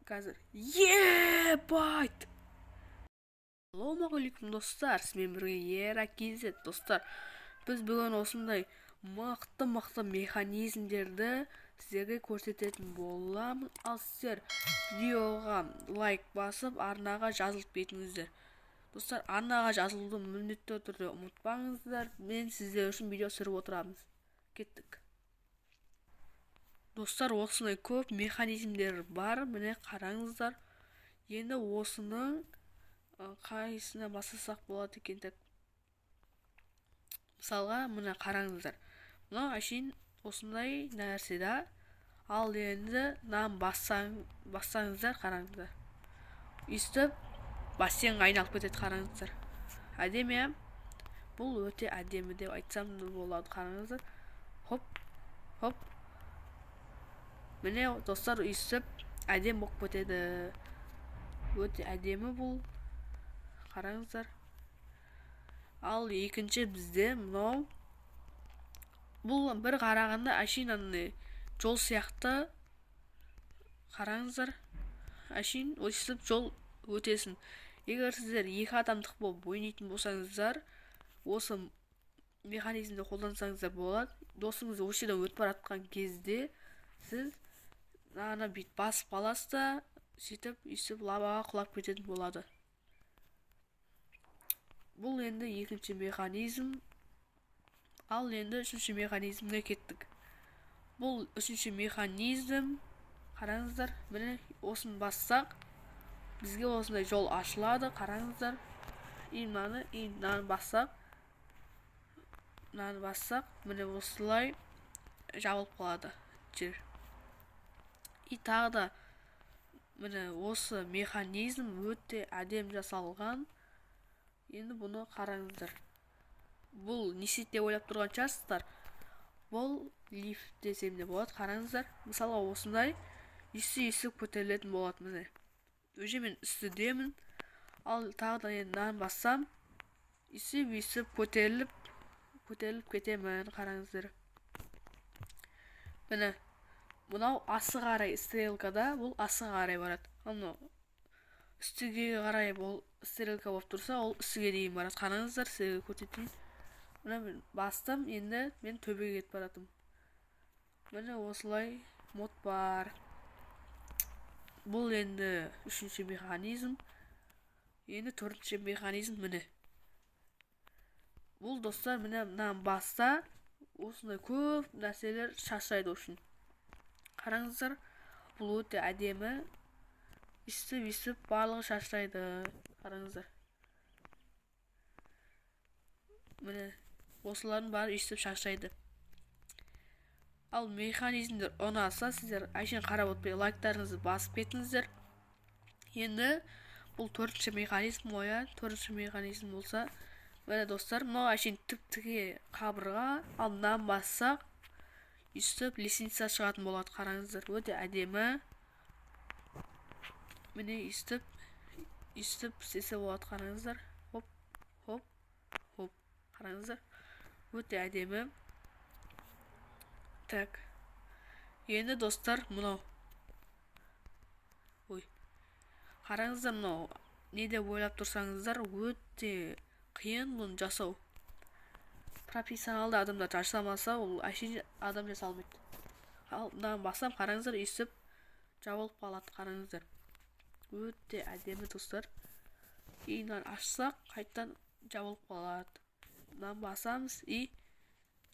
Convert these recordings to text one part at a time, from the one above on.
қазір байт. Ассалаумағалейкум достар, сізбен бірге ERA-KZ. Достар, біз бүгін осындай мықты механизмдерді сіздерге көрсететін боламын. Ал сіздер видеоға лайк басып, арнаға жазылып кетіңіздер. Достар, арнаға жазылуды міндетті түрде ұмытпаңыздар. Мен сіздер үшін видео түсіріп отырамыз. Кеттік. Достар, осындай көп механизмдер бар. Міне қараңыздар. Енді осының қайсына басасақ болады екен деп. Мысалға, мына қараңыздар. Мына әшейін осындай нәрсе да. Ал енді мынаны бассаңыздар, қараңыздар. Өйстіп бассейнге айналып кетеді, қараңыздар. Әдемі. Бұл өте әдемі деп айтсам да болады, қараңыздар. Хоп. Міне достар, өйстіп әдем болып кетеді. Өте әдемі бұл. Қараңыздар. Ал екінші бізде мынау. Бұл бір қарағанда әшейін жол сияқты. Қараңыздар. Әшейін өйстіп жол өтесін. Егер сіздер екі адамдық болып ойнайтын болсаңыздар, осы механизмді қолдансаңыздар болады. Досыңыз осы жерден өтіп бара жатқан кезде сіз мынаны бүйтіп басып аласыз да, сөйтіп өйстіп лаваға құлап кететін болады. Бұл енді екінші механизм. Ал енді үшінші механизмге кеттік. Бұл үшінші механизм. Қараңыздар, міне осыны бассақ, бізге осындай жол ашылады. Қараңыздар. Мынаны бассақ, міне осылай жабылып қалады жер. И тағы да міне осы механизм өте әдем жасалған. Енді бұны қараңыздар. Бұл не істейді деп ойлап тұрған шығарсыздар. Бұл лифт десем де болады. Қараңыздар. Мысалы осындай үсті көтерілетін болады. Міне. Өже мен үстідемін. Ал тағы да енді мынаны бассам, үсіп көтеріліп кетемін. Қараңыздар. Міне. Мынау асы қарай стрелкада, бұл асы қарай барады. Ал үстіге қарай бұл стрелка болып тұрса, ол үстіге дейін барады. Қараңыздар, сізге көрсетейін. Мына мен бастым, енді мен төбеге кетіп баратым. Міне осылай мод бар. Бұл енді үшінші механизм. Енді төртінші механизм міне. Бұл достар, міне мынаны баста осындай көп нәрселер шашырайды үшін. Қараңыздар, бұл өте әдемі. Үстіп барлығы шашырайды. Қараңыздар. Міне осылардың бәрі үстіп шашырайды. Ал механизмдер ұнаса, сіздер әшейін қарап өтпей лайктарыңызды басып кетіңіздер. Енді бұл төртінші механизм төртінші механизм болса, міне достар, мынау әшейін тіп-тіге қабырға, ал мынаны бассақ, үстіп лестница шығатын болады. Қараңыздар, өте әдемі. Міне үстіп істесе болады. Қараңыздар. Хоп. Қараңыздар, өте әдемі. Так. Енді достар, мынау. Қараңыздар, мынау не деп ойлап тұрсаңыздар, өте қиын бұны жасау. Профессионалды адамдар жасамаса, ол әшейін адам жасалмайды. Ал мынаны бассам, қараңыздар, үстіп жабылып қалады. Қараңыздар. Өте әдемі достар. Мынаны ашсақ, қайттан жабылып қалады. Мынаны басамыз,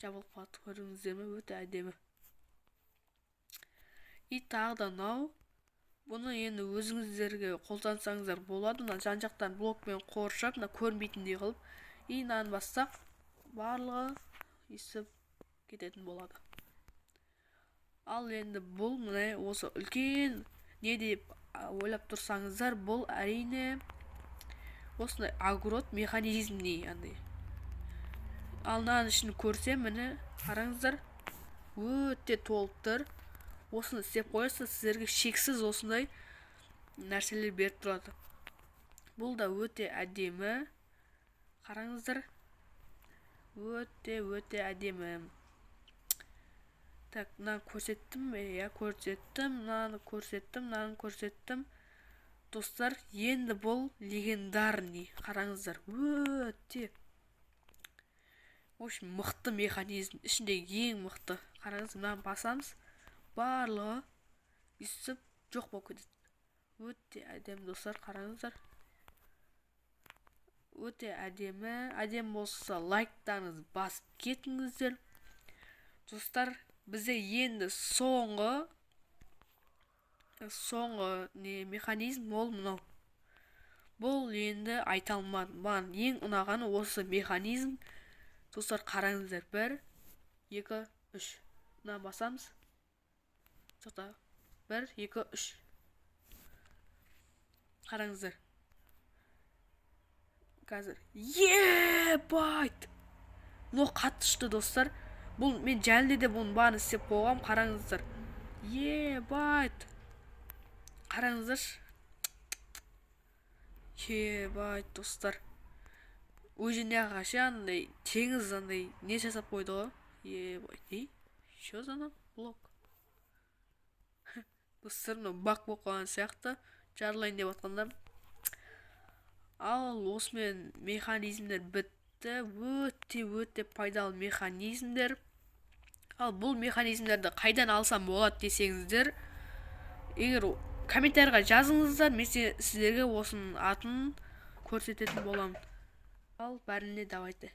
жабылып қалады. Көрдіңіздер ме? Өте әдемі. Тағы да мынау. Бұны енді өзіңіздерге қолдансаңыздар болады. Мына жан-жақтан блокпен қоршап, мына көрінбейтіндей қылып, мынаны бассақ, барлығы үстіп кететін болады. Ал енді бұл міне осы үлкен не деп ойлап тұрсаңыздар, бұл әрине осындай огород механизміне андай. Ал мынаның ішін көрсем, міне қараңыздар, өте толып тұр. Осыны істеп қойса, сіздерге шексіз осындай нәрселер беріп тұрады. Бұл да өте әдемі. Қараңыздар. Өте әдемі. Так, мынаны көрсеттім бе? Иә, көрсеттім. Мынаны көрсеттім. Достар, енді бұл легендарный. Қараңыздар, өте. В общем, мықты механизм. Ішіндегі ең мықты. Қараңыз, мынаны басамыз. Барлығы үсіп жоқ болып кетеді. Өте әдемі достар, қараңыздар. Өте әдемі. Әдемі болса лайктарыңыз басып кетіңіздер. Достар, бізде енді соңғы механизм ол мынау. Бұл енді айта алмадым. Маған ең ұнағаны осы механизм. Достар, қараңыздар. 1, 2, 3. Мына басамыз. Жоқта. 1, 2, 3. Қараңыздар. Қазір. Байт! Бұл қатышты достар. Бұл мен жәлде де бұның барын істеп қойғам. Қараңыздар. Байт! Қараңыздар. Байт достар. Өзенеға андай теңіз андай не жасап қойды ғой. Байт. Що за нам? Блок. Достар, бак болып қалған сияқты. Жарылайын деп атқандар. Ал осымен механизмдер бітті. Өте пайдалы механизмдер. Ал бұл механизмдерді қайдан алсам болады десеңіздер, егер комментарийға жазыңыздар, мен сіздерге осының атын көрсететін боламын. Ал бәріне давайте.